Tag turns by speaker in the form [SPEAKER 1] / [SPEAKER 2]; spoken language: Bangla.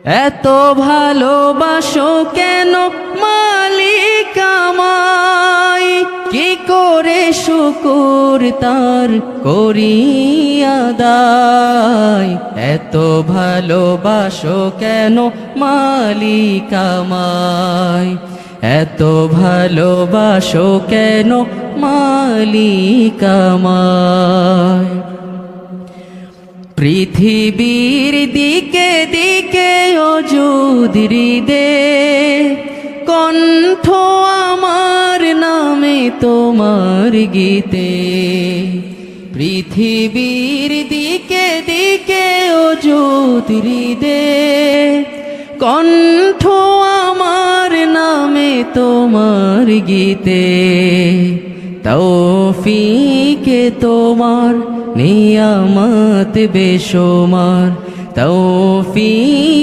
[SPEAKER 1] এত ভালোবাসো কেন মালিক আমায়, কি করে শুকর তার করি আদায়। এত ভালোবাসো কেন মালিক আমায়, এত ভালোবাসো কেন মালিক আমায়। পৃথিবীর দিকে দিকে অযুদৃদে কণ্ঠ আমার নামে তোমার গীতে। পৃথিবীর দিকে দিকে অযুদৃদে কণ্ঠ আমার নামে তোমার গীতে। তৌফিকে তোমার নিয়ামত বেশুমার, তৌফিক